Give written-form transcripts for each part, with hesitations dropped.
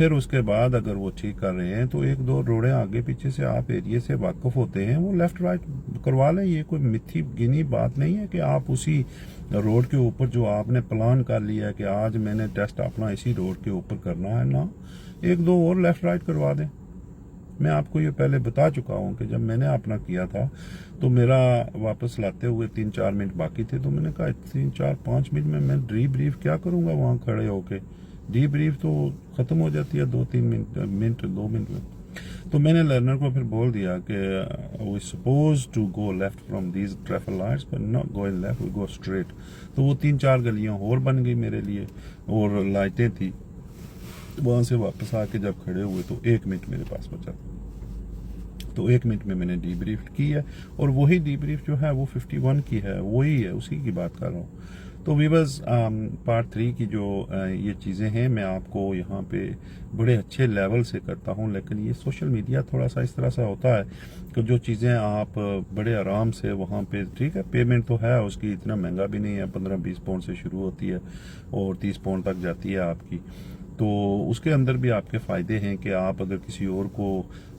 फिर उसके बाद अगर वो ठीक कर रहे हैं तो एक दो रोड़े आगे पीछे से आप एरिया से वाकिफ होते हैं, वो लेफ्ट राइट करवा लें। ये कोई मिथी गिनी बात नहीं है कि आप उसी रोड के ऊपर जो आपने प्लान कर लिया है कि आज मैंने टेस्ट अपना इसी रोड के ऊपर करना है ना, एक दो और लेफ्ट राइट करवा दें। मैं आपको ये पहले बता चुका हूँ कि जब मैंने अपना किया था तो मेरा वापस लाते हुए 3-4 मिनट बाकी थे, तो मैंने कहा 3-4-5 मिनट में मैं डीब्रीफ क्या करूँगा वहाँ खड़े होके। डीब्रीफ तो ख़त्म हो जाती है 2 मिनट में। तो मैंने लर्नर को फिर बोल दिया कि we suppose to go left from these traffic lights but not going left, we go straight. तो वो 3-4 गलियाँ और बन गई मेरे लिए और लाइटें थी। वहाँ से वापस आके जब खड़े हुए तो 1 मिनट मेरे पास बचा, तो 1 मिनट में मैंने डीब्रीफ की है। और वही डीब्रीफ जो है वो 51 की है, वही है, उसी की बात कर रहा हूँ। तो वीवर्स, पार्ट 3 की जो ये चीज़ें हैं मैं आपको यहाँ पे बड़े अच्छे लेवल से करता हूँ, लेकिन ये सोशल मीडिया थोड़ा सा इस तरह से होता है कि जो चीज़ें आप बड़े आराम से वहाँ पे, ठीक है पेमेंट तो है उसकी, इतना महंगा भी नहीं है, 15-20 पाउंड से शुरू होती है और 30 पाउंड तक जाती है आपकी। तो उसके अंदर भी आपके फ़ायदे हैं कि आप अगर किसी और को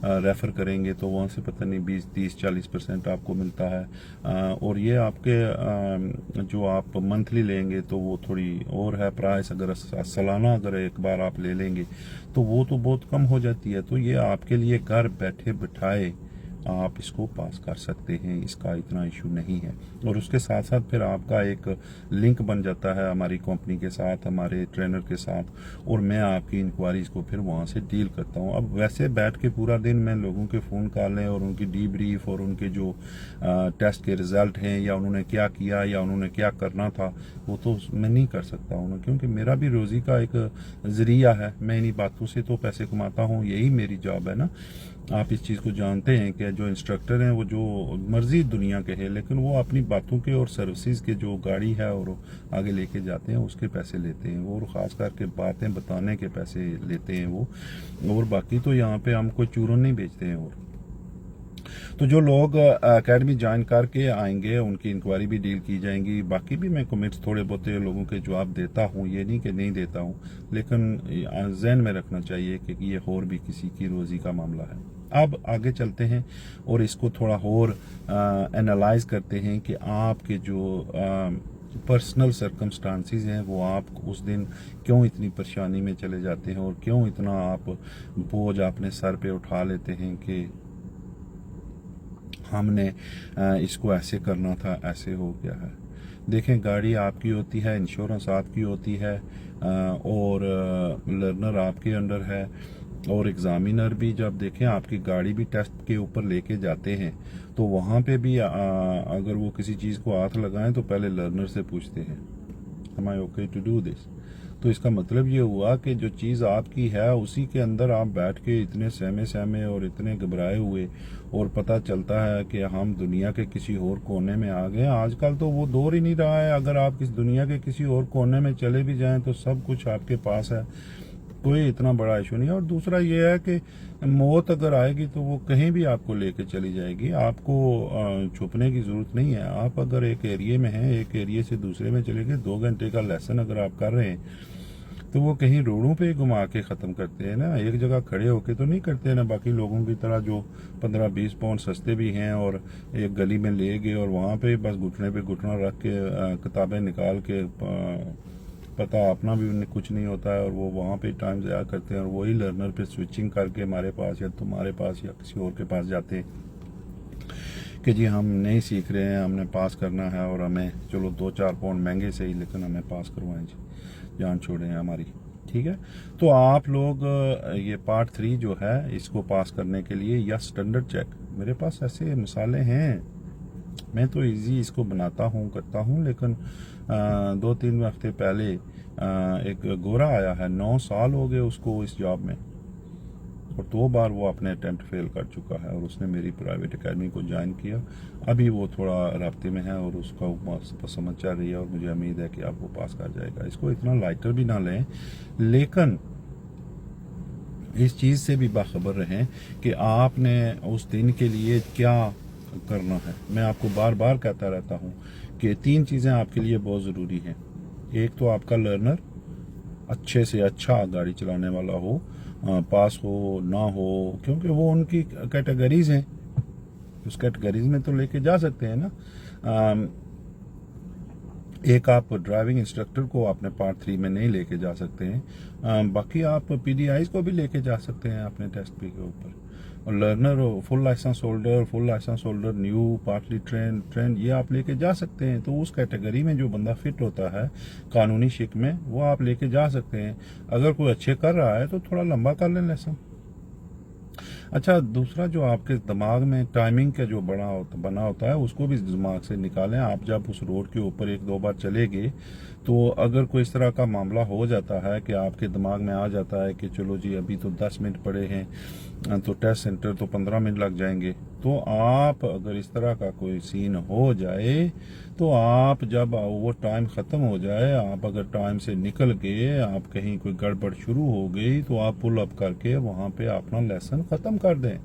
रेफ़र करेंगे तो वहाँ से पता नहीं 20-30-40% आपको मिलता है। और ये आपके जो आप मंथली लेंगे तो वो थोड़ी और है प्राइस, अगर सालाना अगर एक बार आप ले लेंगे तो वो तो बहुत कम हो जाती है। तो ये आपके लिए घर बैठे बिठाए आप इसको पास कर सकते हैं, इसका इतना इशू नहीं है। और उसके साथ साथ फिर आपका एक लिंक बन जाता है हमारी कंपनी के साथ, हमारे ट्रेनर के साथ, और मैं आपकी इंक्वायरीज को फिर वहाँ से डील करता हूँ। अब वैसे बैठ के पूरा दिन मैं लोगों के फ़ोन कॉलें और उनकी डीब्रीफ और उनके जो टेस्ट के रिज़ल्ट हैं या उन्होंने क्या किया या उन्होंने क्या करना था वो तो मैं नहीं कर सकता हूँ, क्योंकि मेरा भी रोज़ी का एक ज़रिया है। मैं इन्हीं बातों से तो पैसे कमाता हूँ, यही मेरी जॉब है ना। आप इस चीज़ को जानते हैं कि जो इंस्ट्रक्टर हैं वो जो मर्जी दुनिया के हैं, लेकिन वो अपनी बातों के और सर्विसेज के जो गाड़ी है और आगे लेके जाते हैं उसके पैसे लेते हैं वो, और ख़ास करके बातें बताने के पैसे लेते हैं वो। और बाकी तो यहाँ पे हम कोई चूरन नहीं बेचते हैं। और तो जो लोग एकेडमी ज्वाइन करके आएंगे उनकी इंक्वायरी भी डील की जाएंगी। बाकी भी मैं कमेंट्स थोड़े बहुत लोगों के जवाब देता हूँ, ये नहीं कि नहीं देता हूँ, लेकिन जहन में रखना चाहिए कि ये और भी किसी की रोज़ी का मामला है। अब आगे चलते हैं और इसको थोड़ा और एनालाइज करते हैं कि आपके जो पर्सनल सर्कमस्टांसिस हैं वो आप उस दिन क्यों इतनी परेशानी में चले जाते हैं और क्यों इतना आप बोझ अपने सर पे उठा लेते हैं कि हमने इसको ऐसे करना था, ऐसे हो गया है। देखें, गाड़ी आपकी होती है, इंश्योरेंस आपकी होती है, और लर्नर आपके अंडर है, और एग्ज़ामिनर भी जब देखें आपकी गाड़ी भी टेस्ट के ऊपर लेके जाते हैं तो वहाँ पे भी अगर वो किसी चीज़ को हाथ लगाएं तो पहले लर्नर से पूछते हैं am I okay to do this. तो इसका मतलब ये हुआ कि जो चीज़ आपकी है उसी के अंदर आप बैठ के इतने सहमे सहमे और इतने घबराए हुए, और पता चलता है कि हम दुनिया के किसी और कोने में आ गए। आजकल तो वो दौर ही नहीं रहा है, अगर आप किस दुनिया के किसी और कोने में चले भी जाएं तो सब कुछ आपके पास है, कोई इतना बड़ा इशू नहीं है। और दूसरा ये है कि मौत अगर आएगी तो वो कहीं भी आपको लेके चली जाएगी, आपको छुपने की ज़रूरत नहीं है। आप अगर एक एरिया में हैं, एक एरिया से दूसरे में चले गए, 2 घंटे का लेसन अगर आप कर रहे हैं तो वो कहीं रोडों पे घुमा के ख़त्म करते हैं ना, एक जगह खड़े होके तो नहीं करते हैं ना, बाकी लोगों की तरह जो 15-20 पाउंड सस्ते भी हैं और एक गली में ले गए और वहाँ पे बस घुटने पे घुटना रख के किताबें निकाल के पता अपना भी उन्हें कुछ नहीं होता है और वो वहाँ पे टाइम ज़ाया करते हैं, और वही लर्नर पे स्विचिंग करके हमारे पास या तुम्हारे पास या किसी और के पास जाते हैं कि जी हम नहीं सीख रहे हैं, हमने पास करना है और हमें चलो 2-4 पाउंड महंगे से ही लेकिन हमें पास करवाएं जी, जान छोड़ें हमारी। ठीक है, तो आप लोग ये पार्ट 3 जो है इसको पास करने के लिए या स्टैंडर्ड चेक, मेरे पास ऐसे मिसालें हैं, मैं तो इजी इसको बनाता हूँ करता हूँ। लेकिन 2-3 हफ्ते पहले एक गोरा आया है, 9 साल हो गए उसको इस जॉब में, और 2 बार वो अपने अटेम्प्ट फेल कर चुका है, और उसने मेरी प्राइवेट एकेडमी को ज्वाइन किया। अभी वो थोड़ा राब्ते में है और उसका समझ चल रही है, और मुझे उम्मीद है कि आप वो पास कर जाएगा। इसको इतना लाइटर भी ना लें, लेकिन इस चीज़ से भी बाखबर रहें कि आपने उस दिन के लिए क्या करना है। मैं आपको बार बार कहता रहता हूँ कि 3 चीज़ें आपके लिए बहुत ज़रूरी हैं। एक तो आपका लर्नर अच्छे से अच्छा गाड़ी चलाने वाला हो, पास हो ना हो, क्योंकि वो उनकी कैटेगरीज हैं, उस कैटेगरीज में तो लेके जा सकते हैं ना। एक आप ड्राइविंग इंस्ट्रक्टर को अपने पार्ट 3 में नहीं लेके जा सकते हैं, बाकी आप पीडीआईज को भी लेके जा सकते हैं अपने टेस्ट पी के ऊपर। और learner, full licence holder, new, partly trained ये आप लेके जा सकते हैं। तो उस कैटेगरी में जो बंदा फिट होता है कानूनी शिक में, वो आप लेके जा सकते हैं। अगर कोई अच्छे कर रहा है तो थोड़ा लंबा कर लें लेसन। अच्छा, दूसरा जो आपके दिमाग में टाइमिंग का जो बना होता है, उसको भी दिमाग से निकालें। आप जब उस रोड के ऊपर 1-2 बार चलेंगे, तो अगर कोई इस तरह का मामला हो जाता है कि आपके दिमाग में आ जाता है कि चलो जी अभी तो 10 मिनट पड़े हैं, तो टेस्ट सेंटर तो 15 मिनट लग जाएंगे, तो आप अगर इस तरह का कोई सीन हो जाए, तो आप जब वो टाइम ख़त्म हो जाए, आप अगर टाइम से निकल के आप कहीं कोई गड़बड़ शुरू हो गई, तो आप पुल अप करके वहाँ पे अपना लेसन ख़त्म कर दें।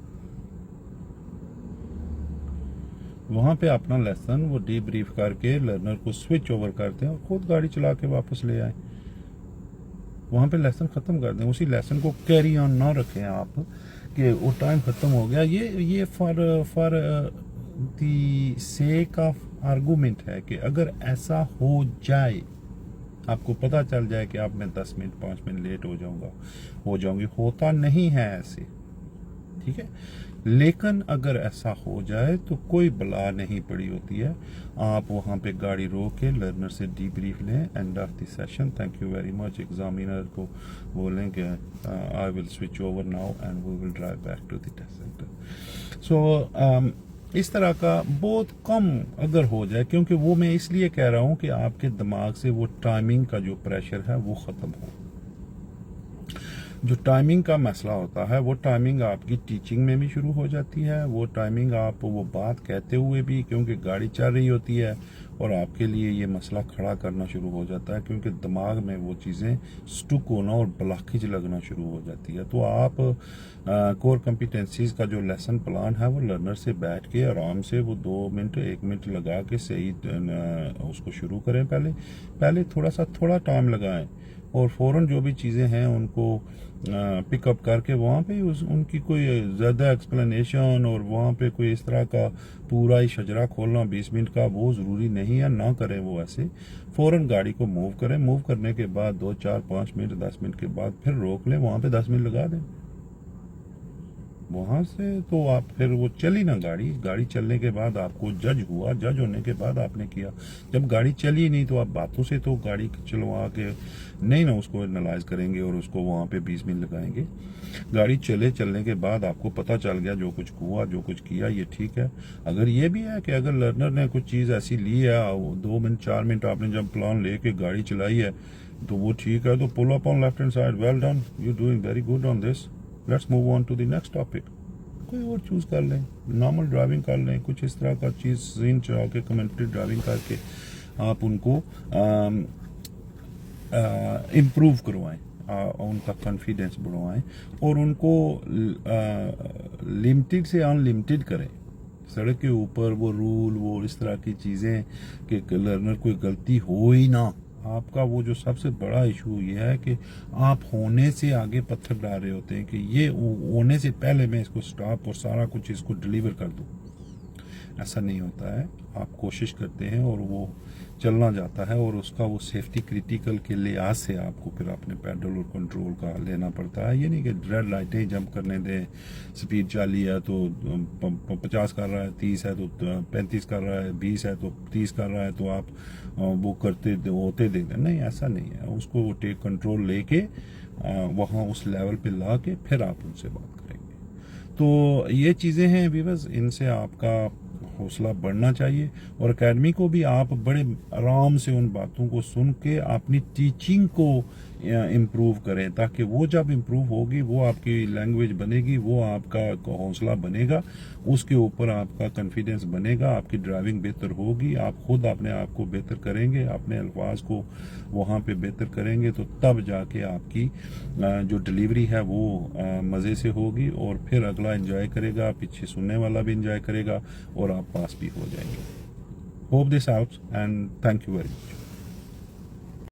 वहाँ पे अपना लेसन वो डीब्रीफ करके लर्नर को स्विच ओवर करते हैं और खुद गाड़ी चला के वापस ले आए। वहाँ पे लेसन ख़त्म कर दें, उसी लेसन को कैरी ऑन ना रखें आप कि वो टाइम ख़त्म हो गया। ये for the sake of argument है कि अगर ऐसा हो जाए, आपको पता चल जाए कि अब मैं 10 मिनट 5 मिनट लेट हो जाऊंगी, होता नहीं है ऐसे, ठीक है। लेकिन अगर ऐसा हो जाए तो कोई बला नहीं पड़ी होती है। आप वहाँ पे गाड़ी रोक के लर्नर से डीब्रीफ लें, end of the session, thank you very much. Examiner को बोलें कि I will switch over now and we will drive back to the test centre. So इस तरह का बहुत कम अगर हो जाए, क्योंकि वो मैं इसलिए कह रहा हूँ कि आपके दिमाग से वो टाइमिंग का जो प्रेशर है वो ख़त्म हो। जो टाइमिंग का मसला होता है, वो टाइमिंग आपकी टीचिंग में भी शुरू हो जाती है, वो टाइमिंग आप वो बात कहते हुए भी, क्योंकि गाड़ी चल रही होती है और आपके लिए ये मसला खड़ा करना शुरू हो जाता है, क्योंकि दिमाग में वो चीज़ें स्टुक होना और ब्लॉकेज लगना शुरू हो जाती है। तो आप कोर कॉम्पिटेंसीज का जो लेसन प्लान है, वो लर्नर से बैठ के आराम से वो 2 मिनट 1 मिनट लगा के सही उसको शुरू करें। पहले थोड़ा टाइम लगाएं और फ़ौरन जो भी चीज़ें हैं उनको पिकअप करके वहाँ पे उनकी कोई ज़्यादा एक्सप्लेनेशन और वहाँ पे कोई इस तरह का पूरा ही शजरा खोलना 20 मिनट का, वो ज़रूरी नहीं है, ना करें वो ऐसे। फ़ौरन गाड़ी को मूव करें, मूव करने के बाद 2 4 5 मिनट 10 मिनट के बाद फिर रोक लें, वहाँ पे 10 मिनट लगा दें। वहाँ से तो आप फिर वो चली ना गाड़ी चलने के बाद आपको जज होने के बाद आपने किया। जब गाड़ी चली नहीं तो आप बातों से तो गाड़ी चलवा के नहीं ना उसको एनालाइज करेंगे और उसको वहाँ पे 20 मिनट लगाएंगे। गाड़ी चलने के बाद आपको पता चल गया जो कुछ हुआ, जो कुछ किया, ये ठीक है। अगर ये भी है कि अगर लर्नर ने कुछ चीज़ ऐसी ली है, 2 मिनट 4 मिनट आपने जब प्लान लेके गाड़ी चलाई है, तो वो ठीक है, तो pull up on left hand side, well done, you doing very good on this, let's move on to the next topic. कोई और चूज कर लें, नॉर्मल ड्राइविंग कर लें, कुछ इस तरह का चीज़ सीन चला के कमेंट्री ड्राइविंग करके आप उनको इम्प्रूव करवाएं, उनका कॉन्फिडेंस बढ़वाएं और उनको लिमिटेड से अनलिमिटेड करें। सड़क के ऊपर वो रूल, वो इस तरह की चीज़ें कि लर्नर कोई गलती हो ही ना। आपका वो जो सबसे बड़ा इशू ये है कि आप होने से आगे पत्थर डाल रहे होते हैं कि ये होने से पहले मैं इसको स्टॉप और सारा कुछ इसको डिलीवर कर दूं। ऐसा नहीं होता है, आप कोशिश करते हैं और वो चलना जाता है और उसका वो सेफ्टी क्रिटिकल के लिहाज से आपको फिर अपने पैडल और कंट्रोल का लेना पड़ता है। ये नहीं कि रेड लाइटें जंप करने दें, स्पीड 40 है तो 50 कर रहा है, 30 है तो 35 कर रहा है, 20 है तो 30 कर रहा है, तो आप वो करते होते दे दें। नहीं, ऐसा नहीं है, उसको वो टेक कंट्रोल लेके वहाँ उस लेवल पे ला के फिर आप उनसे बात करेंगे। तो ये चीज़ें हैं व्यूअर्स, इनसे आपका हौसला बढ़ना चाहिए और एकेडमी को भी आप बड़े आराम से उन बातों को सुन के अपनी टीचिंग को इम्प्रूव करें, ताकि वो जब इम्प्रूव होगी वो आपकी लैंग्वेज बनेगी, वो आपका हौसला बनेगा, उसके ऊपर आपका कॉन्फिडेंस बनेगा, आपकी ड्राइविंग बेहतर होगी, आप खुद अपने आप को बेहतर करेंगे, अपने अल्फाज को वहाँ पे बेहतर करेंगे, तो तब जाके आपकी जो डिलीवरी है वो मज़े से होगी और फिर अगला एंजॉय करेगा, पीछे सुनने वाला भी एंजॉय करेगा और आप पास भी हो जाएंगे। Hope this out and thank you very much.